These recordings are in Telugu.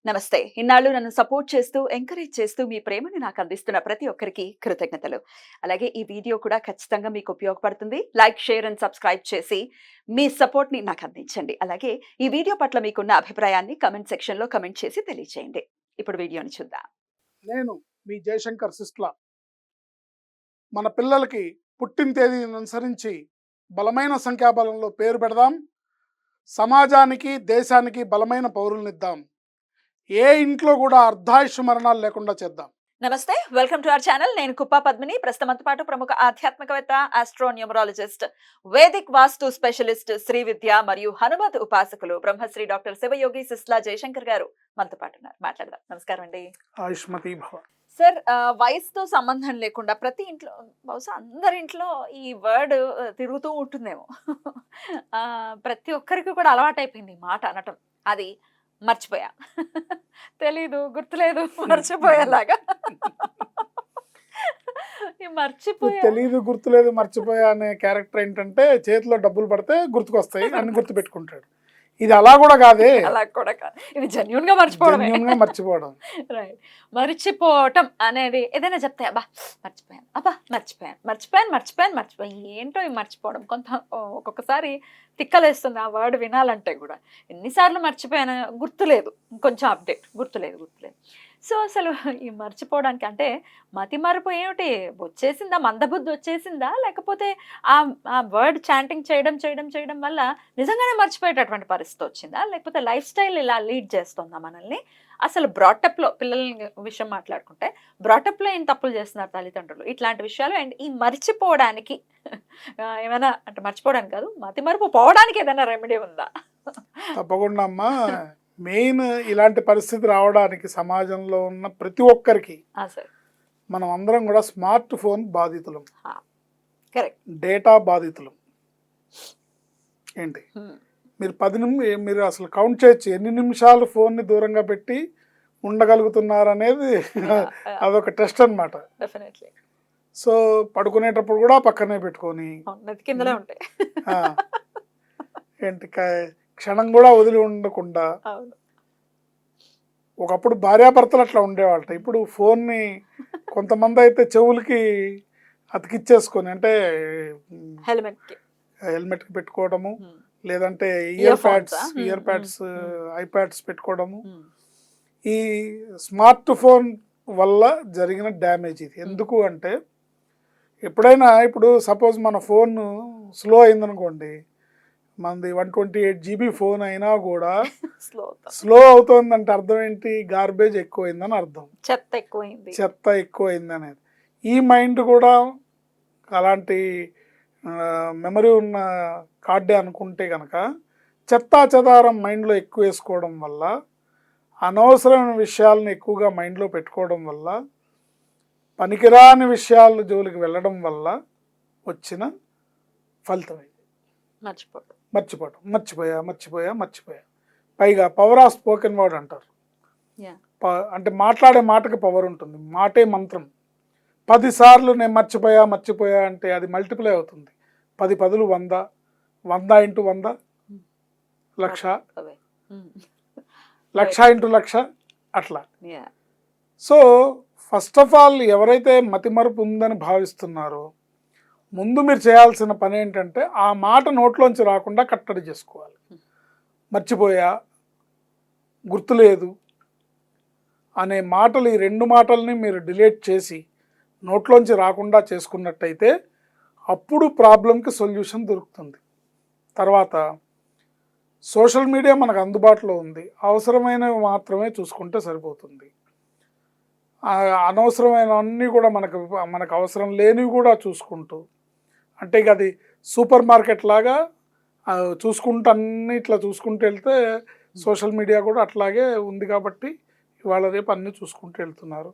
నమస్తే. ఇన్నాళ్ళు నన్ను సపోర్ట్ చేస్తూ, ఎంకరేజ్ చేస్తూ మీ ప్రేమని నాకు అందిస్తున్న ప్రతి ఒక్కరికి కృతజ్ఞతలు. అలాగే ఈ వీడియో కూడా ఖచ్చితంగా మీకు ఉపయోగపడుతుంది. లైక్, షేర్ అండ్ సబ్స్క్రైబ్ చేసి మీ సపోర్ట్‌ని నాకు అందించండి. అలాగే ఈ వీడియో పట్ల మీకున్న అభిప్రాయాన్ని కామెంట్ సెక్షన్‌లో కామెంట్ చేసి తెలియజేయండి. ఇప్పుడు వీడియోని చూద్దాం. నేను మీ జయశంకర్ సిస్ట్ల. మన పిల్లలకి పుట్టిన తేదీని అనుసరించి బలమైన సంఖ్యాబలంలో పేరు పెడదాం. సమాజానికి దేశానికి బలమైన పౌరులనిద్దాం. ఏ ఇంట్లో కూడా అర్ధాయుష్ మరణాలు లేకుండా చేద్దాం. నమస్తే. Welcome to our channel. నేను కుప్పా పద్మిని. ప్రస్తుతం మనతో పాటు ప్రముఖ ఆధ్యాత్మికవేత్త, ఆస్ట్రో న్యూమరాలజిస్ట్, వేదిక్ వాస్తు స్పెషలిస్ట్, శ్రీ విద్య మరియు హనుమత్ ఉపాసకులు బ్రహ్మశ్రీ డాక్టర్ శివయోగి సిస్లా జయశంకర్ గారు మనతో పాటు ఉన్నారు. మాట్లాడదాం. నమస్కారం అండి. ఆయుష్మతి భవ. సార్, వయసుతో సంబంధం లేకుండా ప్రతి ఇంట్లో, బహుశా అందరింట్లో ఈ వర్డ్ తిరుగుతూ ఉంటుందేమో. ప్రతి ఒక్కరికి కూడా అలవాటైపోయింది ఈ మాట అనటం. అది మర్చిపోయా, తెలీదు, గుర్తులేదు, మర్చిపోయేలాగా. మర్చిపోయా, తెలీదు, గుర్తులేదు, మర్చిపోయా అనే క్యారెక్టర్ ఏంటంటే చేతిలో డబ్బులు పడితే గుర్తుకొస్తాయి అని గుర్తు పెట్టుకుంటాడు. ఇది అలా కూడా కాదే. అలా కూడా కాదు, ఇది జెన్యూన్ గా మర్చిపోవడం. రైట్. మర్చిపోవటం అనేది ఏదైనా చెప్తే అబ్బా మర్చిపోయాను, అబ్బా మర్చిపోయాను. ఏంటో ఈ మర్చిపోవడం ఒక్కొక్కసారి తిక్కలేస్తుంది ఆ వర్డ్ వినాలంటే కూడా. ఎన్నిసార్లు మర్చిపోయాను, గుర్తులేదు, కొంచెం అప్డేట్, గుర్తులేదు. సో అసలు ఈ మర్చిపోవడానికి అంటే మతి మరపు ఏమిటి వచ్చేసిందా, మందబుద్ధి వచ్చేసిందా, లేకపోతే ఆ వర్డ్ చాంటింగ్ చేయడం వల్ల నిజంగానే మర్చిపోయేటటువంటి పరిస్థితి వచ్చిందా, లేకపోతే లైఫ్ స్టైల్ ఇలా లీడ్ చేస్తుందా మనల్ని? అసలు బ్రాటప్లో పిల్లల విషయం మాట్లాడుకుంటే బ్రాటప్లో ఏం తప్పులు చేస్తున్నారు తల్లిదండ్రులు, ఇట్లాంటి విషయాలు. అండ్ ఈ మర్చిపోవడానికి ఏమైనా, అంటే మర్చిపోవడానికి కాదు, మతి మరపు పోవడానికి ఏదైనా రెమెడీ ఉందా? తప్పకుండా అమ్మా. మెయిన్ ఇలాంటి పరిస్థితి రావడానికి సమాజంలో ఉన్న ప్రతి ఒక్కరికి మనం అందరం కూడా స్మార్ట్ ఫోన్ బాధితులం, డేటా బాధితులం. ఏంటి మీరు మీరు అసలు కౌంట్ చేయొచ్చు ఎన్ని నిమిషాలు ఫోన్ని దూరంగా పెట్టి ఉండగలుగుతున్నారనేది. అదొక టెస్ట్ అనమాట. సో పడుకునేటప్పుడు కూడా పక్కనే పెట్టుకొని ఏంటి క్షణం కూడా వదిలి ఉండకుండా. ఒకప్పుడు భార్యాభర్తలు అట్లా ఉండేవాళ్ళ. ఇప్పుడు ఫోన్ని కొంతమంది అయితే చెవులకి అతికిచ్చేసుకొని, అంటే హెల్మెట్కి పెట్టుకోవడము, లేదంటే ఇయర్ ప్యాడ్స్ ఐప్యాడ్స్ పెట్టుకోవడము. ఈ స్మార్ట్ ఫోన్ వల్ల జరిగిన డ్యామేజ్ ఇది. ఎందుకు అంటే ఎప్పుడైనా, ఇప్పుడు సపోజ్ మన ఫోన్ స్లో అయిందనుకోండి, మనది 128 GB ఫోన్ అయినా కూడా స్లో అవుతుందంటే అర్థం ఏంటి? గార్బేజ్ ఎక్కువైందని అర్థం, చెత్త ఎక్కువైంది అనేది. ఈ మైండ్ కూడా అలాంటి మెమరీ ఉన్న కార్డే అనుకుంటే కనుక చెత్తాచెదారం మైండ్లో ఎక్కువ వేసుకోవడం వల్ల, అనవసరమైన విషయాలను ఎక్కువగా మైండ్లో పెట్టుకోవడం వల్ల, పనికిరాని విషయాల జోలికి వెళ్ళడం వల్ల వచ్చిన ఫలితం ఇది. మర్చిపోయా. పైగా పవర్ ఆఫ్ స్పోకెన్ వర్డ్ అంటారు. అంటే మాట్లాడే మాటకి పవర్ ఉంటుంది, మాటే మంత్రం. 10 సార్లు నేను మర్చిపోయా అంటే అది మల్టిప్లై అవుతుంది. 10 పదులు 100, 100 ఇంటూ 100 లక్ష, లక్ష ఇంటూ లక్ష, అట్లా. సో ఫస్ట్ ఆఫ్ ఆల్ ఎవరైతే మతిమరుపు ఉందని భావిస్తున్నారో, ముందు మీరు చేయాల్సిన పని ఏంటంటే ఆ మాట నోట్లోంచి రాకుండా కట్టడి చేసుకోవాలి. మర్చిపోయా, గుర్తులేదు అనే మాటలు, ఈ 2 మాటల్ని మీరు డిలీట్ చేసి నోట్లోంచి రాకుండా చేసుకున్నట్టయితే అప్పుడు ప్రాబ్లంకి సొల్యూషన్ దొరుకుతుంది. తర్వాత సోషల్ మీడియా మనకు అందుబాటులో ఉంది, అవసరమైనవి మాత్రమే చూసుకుంటే సరిపోతుంది. అనవసరమైనవన్నీ కూడా మనకు అవసరం లేనివి కూడా చూసుకుంటూ, అంటే ఇక అది సూపర్ మార్కెట్ లాగా ఇట్లా చూసుకుంటూ వెళ్తే సోషల్ మీడియా కూడా అట్లాగే ఉంది. కాబట్టి ఇవాళ రేపు అన్నీ చూసుకుంటూ వెళ్తున్నారు.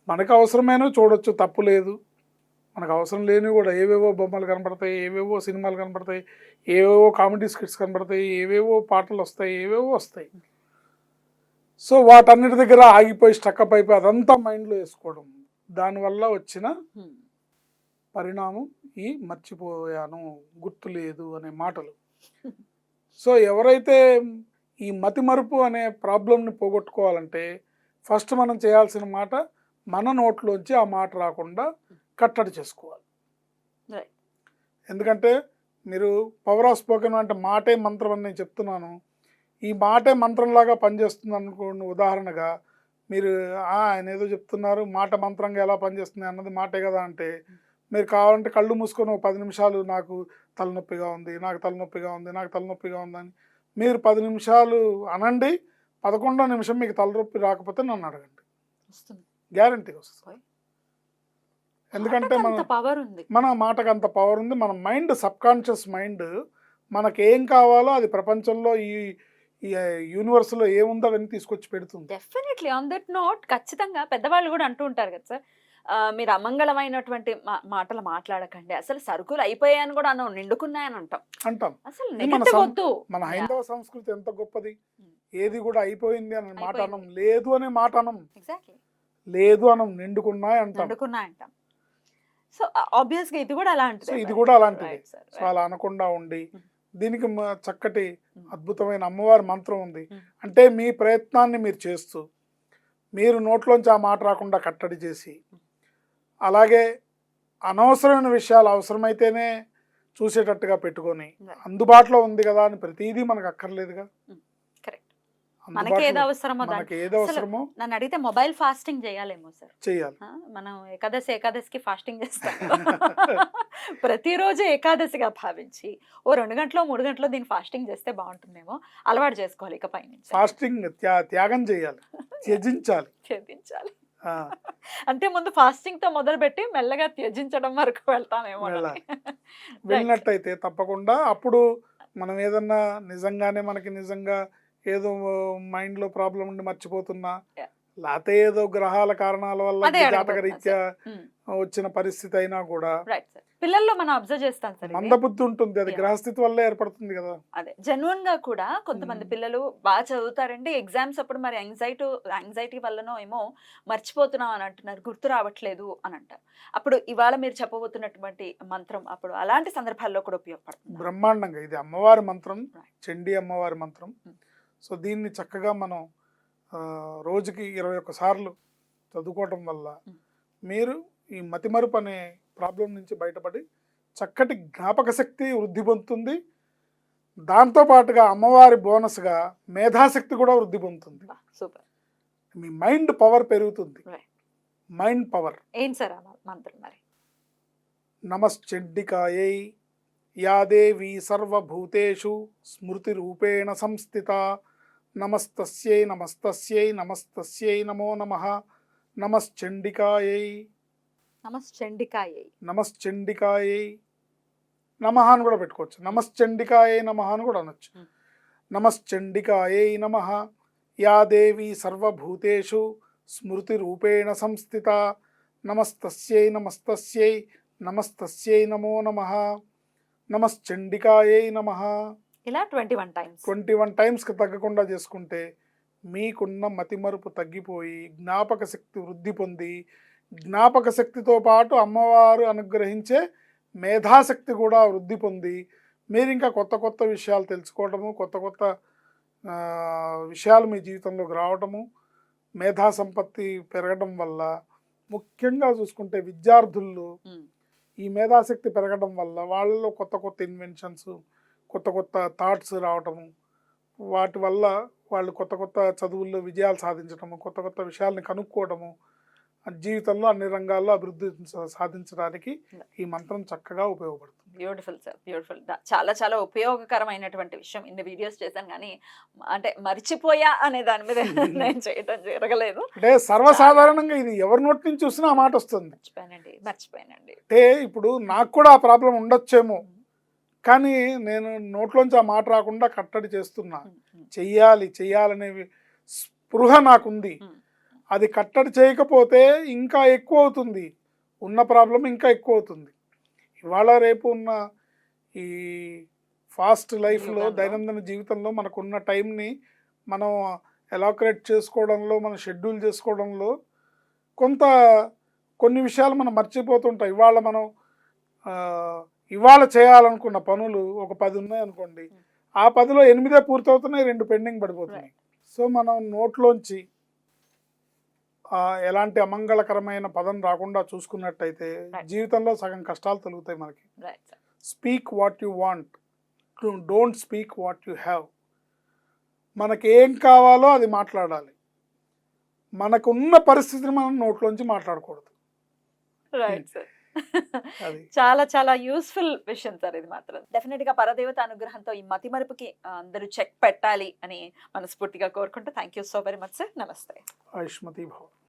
మనకు అవసరమైనవి చూడొచ్చు, తప్పు లేదు. మనకు అవసరం లేనివి కూడా ఏవేవో బొమ్మలు కనపడతాయి, ఏవేవో సినిమాలు కనపడతాయి, ఏవేవో కామెడీ స్కిట్స్ కనపడతాయి, ఏవేవో పాటలు వస్తాయి, ఏవేవో వస్తాయి. సో వాటన్నిటి దగ్గర ఆగిపోయి స్టక్అప్ అయిపోయి అదంతా మైండ్లో వేసుకోవడం, దానివల్ల వచ్చిన పరిణామం ఈ మర్చిపోయాను, గుర్తులేదు అనే మాటలు. సో ఎవరైతే ఈ మతిమరుపు అనే ప్రాబ్లంని పోగొట్టుకోవాలంటే ఫస్ట్ మనం చేయాల్సిన మాట మన నోట్లోంచి ఆ మాట రాకుండా కట్టడి చేసుకోవాలి. Right. ఎందుకంటే మీరు పవర్ ఆఫ్ స్పోకెన్ అంటే మాటే మంత్రం అని నేను చెప్తున్నాను. ఈ మాటే మంత్రంలాగా పనిచేస్తుంది అనుకోండి. ఉదాహరణగా మీరు ఆయన ఏదో చెప్తున్నారు, మాట మంత్రంగా ఎలా పనిచేస్తుంది అన్నది మాటే కదా అంటే, మీరు కావాలంటే కళ్ళు మూసుకొని 10 నిమిషాలు నాకు తలనొప్పిగా ఉంది, నాకు తలనొప్పిగా ఉంది, నాకు తలనొప్పిగా ఉందని మీరు 10 నిమిషాలు అనండి. 11వ నిమిషం మీకు తలనొప్పి రాకపోతే నన్ను అడగండి, గ్యారంటీ వస్తుంది. ఎందుకంటే మన మాటకు అంత పవర్ ఉంది. మన మైండ్, సబ్కాన్షియస్ మైండ్ మనకేం కావాలో అది ప్రపంచంలో ఈ యూనివర్స్లో ఏముందో అవన్నీ తీసుకొచ్చి పెడుతుంది. డెఫినెట్లీ. ఆన్ దట్ నోట్ ఖచ్చితంగా పెద్దవాళ్ళు కూడా అంటూ ఉంటారు కదా సార్, మీరు అమంగళమైనటువంటి మాటలు మాట్లాడకండి, అసలు సరుకులు అయిపోయాయని కూడా అనం, నిండుకున్నాయని అంటాం. అసలు మన హైందవ సంస్కృతి ఎంత గొప్పది. ఏది కూడా అయిపోయింది అనే మాట అనం, లేదు అనే మాట అనం, లేదు అనం, నిండుకున్నాయి అంటాం. సో ఆబ్వియస్గా ఇది కూడా అలాంటిది. ఇది కూడా అలాంటిది. సో అలా అనకుండా ఉండి దీనికి చక్కటి అద్భుతమైన అమ్మవారి మంత్రం ఉంది. అంటే మీ ప్రయత్నాన్ని మీరు చేస్తూ మీరు నోట్లోంచి ఆ మాట రాకుండా కట్టడి చేసి, అలాగే అనవసరమైన విషయాలు అవసరమైతేనే చూసేటట్టుగా పెట్టుకొని, అందుబాటులో ఉంది కదా అని ప్రతిదీ మనకు అక్కర్లేదుగా. మనకి ఏది అవసరమో నన్ను అడిగితే మొబైల్ ఫాస్టింగ్ చేయాలేమో సార్. చేయాలి. మనం ఏకాదశికి ఫాస్టింగ్ చేస్తాం. ప్రతిరోజు ఏకాదశిగా భావించి 2 గంటలో 3 గంటలో దీన్ని ఫాస్టింగ్ చేస్తే బాగుంటుందేమో. అలవాటు చేసుకోవాలి ఇకపై నుంచి. ఫాస్టింగ్ త్యాగం చేయాలి, త్యజించాలి. అంటే ముందు ఫాస్టింగ్ తో మొదలుపెట్టి మెల్లగా త్యజించడం వరకు వెళ్తామేమో. వెళ్ళినట్టయితే తప్పకుండా అప్పుడు మనం ఏదన్నా నిజంగానే మనకి నిజంగా ఏదో మైండ్ లో ప్రాబ్లం ఉండి మర్చిపోతున్నా, లేకపోతే ఏదో గ్రహాల కారణాల వల్ల జాతకరీత్యా వచ్చిన పరిస్థితి అయినా కూడా పిల్లల్లో మనం అబ్జర్వ్ చేస్తాం సార్, మందబుద్ధి ఉంటుంది. అది గ్రహస్థితి వల్లే ఏర్పడుతుంది కదా. అదే జెన్యున్ గా కూడా కొంతమంది పిల్లలు బాగా చదువుతారండి, ఎగ్జామ్స్ అప్పుడు మరి యాంగ్జైటీ వల్లనో ఏమో మర్చిపోతున్నాం అని అంటున్నారు, గుర్తు రావట్లేదు అని అంటారు. అప్పుడు ఇవాళ మీరు చెప్పబోతున్నటువంటి మంత్రం అప్పుడు అలాంటి సందర్భాల్లో కూడా ఉపయోగపడుతుంది. బ్రహ్మాండంగా ఇది అమ్మవారి మంత్రం, చండీ అమ్మవారి మంత్రం. సో దీన్ని చక్కగా మనం రోజుకి 21 సార్లు చదువుకోవటం వల్ల మీరు ఈ మతిమరుపు అనే ప్రాబ్లం నుంచి బయటపడి చక్కటి జ్ఞాపక శక్తి వృద్ధి పొందుతుంది. దాంతోపాటుగా అమ్మవారి బోనస్గా మేధాశక్తి కూడా వృద్ధి పొందుతుంది. సూపర్. మీ మైండ్ పవర్ పెరుగుతుంది. మైండ్ పవర్ ఏం సార్ మంత్రం మరి? నమశ్చండికాయై యా దేవీ సర్వభూతేషు స్మృతి రూపేణ సంస్థిత, నమస్తస్యై నమస్తస్యై నమస్తస్యై నమో నమః. నమశ్చండికాయై నమశ్చండికాయై నమః అని కూడా పెట్టుకోవచ్చు. నమశ్చండికాయై నమః అని కూడా అనొచ్చు. నమశ్చండికాయై నమః యా దేవీ సర్వభూతేషు స్మృతి రూపేణ సంస్థిత, నమస్తస్యై నమస్తస్యై నమస్తస్యై నమో నమః. నమశ్చండికాయై నమః. ఇలా 21 టైమ్స్కి తగ్గకుండా చేసుకుంటే మీకున్న మతిమరుపు తగ్గిపోయి జ్ఞాపక శక్తి వృద్ధి పొంది, జ్ఞాపక శక్తితో పాటు అమ్మవారు అనుగ్రహించే మేధాశక్తి కూడా వృద్ధి పొంది మీరు ఇంకా కొత్త కొత్త విషయాలు తెలుసుకోవటము, కొత్త కొత్త విషయాలు మీ జీవితంలోకి రావటము, మేధా సంపత్తి పెరగడం వల్ల, ముఖ్యంగా చూసుకుంటే విద్యార్థుల్లో ఈ మేధాశక్తి పెరగడం వల్ల వాళ్ళలో కొత్త కొత్త ఇన్వెన్షన్స్, కొత్త కొత్త థాట్స్ రావటము, వాటి వల్ల వాళ్ళు కొత్త కొత్త చదువుల్లో విజయాలు సాధించడము, కొత్త కొత్త విషయాల్ని కనుక్కోవడము, జీవితంలో అన్ని రంగాల్లో అభివృద్ధి సాధించడానికి ఈ మంత్రం చక్కగా ఉపయోగపడుతుంది. Beautiful sir, beautiful. చాలా చాలా ఉపయోగకరమైనటువంటి విషయం. ఇన్ని వీడియోస్ చేశాను కానీ అంటే మర్చిపోయా అనే దాని మీద నేను చేయడం జరగలేదు. అంటే సర్వసాధారణంగా ఇది ఎవరి నోటి నుంచి చూసినా ఆ మాట వస్తుంది, మర్చిపోయానండి. అంటే ఇప్పుడు నాకు కూడా ఆ ప్రాబ్లం ఉండొచ్చేమో, కానీ నేను నోట్లోంచి ఆ మాట రాకుండా కట్టడి చేస్తున్నా. చెయ్యాలనే స్పృహ నాకుంది. అది కట్టడి చేయకపోతే ఇంకా ఎక్కువ అవుతుంది, ఉన్న ప్రాబ్లం ఇంకా ఎక్కువ అవుతుంది. ఇవాళ రేపు ఉన్న ఈ ఫాస్ట్ లైఫ్లో, దైనందిన జీవితంలో మనకున్న టైంని మనం ఎలాక్యులేట్ చేసుకోవడంలో, మనం షెడ్యూల్ చేసుకోవడంలో కొన్ని విషయాలు మనం మర్చిపోతుంటాం. ఇవాళ చేయాలనుకున్న పనులు ఒక 10 ఉన్నాయి అనుకోండి, ఆ 10లో 8 పూర్తవుతున్నాయి, 2 పెండింగ్ పడిపోతున్నాయి. సో మనం నోట్లోంచి ఎలాంటి అమంగళకరమైన పదం రాకుండా చూసుకున్నట్టయితే జీవితంలో సగం కష్టాలు తొలుగుతాయి మనకి. Speak what you want, don't speak what you have. మనకేం కావాలో అది మాట్లాడాలి, మనకున్న పరిస్థితిని మనం నోట్లోంచి మాట్లాడకూడదు. Right sir. అది చాలా చాలా యూస్ఫుల్ విషయం సార్ ఇది మాత్రం. డెఫినెట్ గా పరదేవత అనుగ్రహంతో ఈ మతిమరుపుకి అందరూ చెక్ పెట్టాలి అని మనస్ఫూర్తిగా కోరుకుంటూ thank you so very much sir. నమస్తే. ఆయుష్మతి భవ.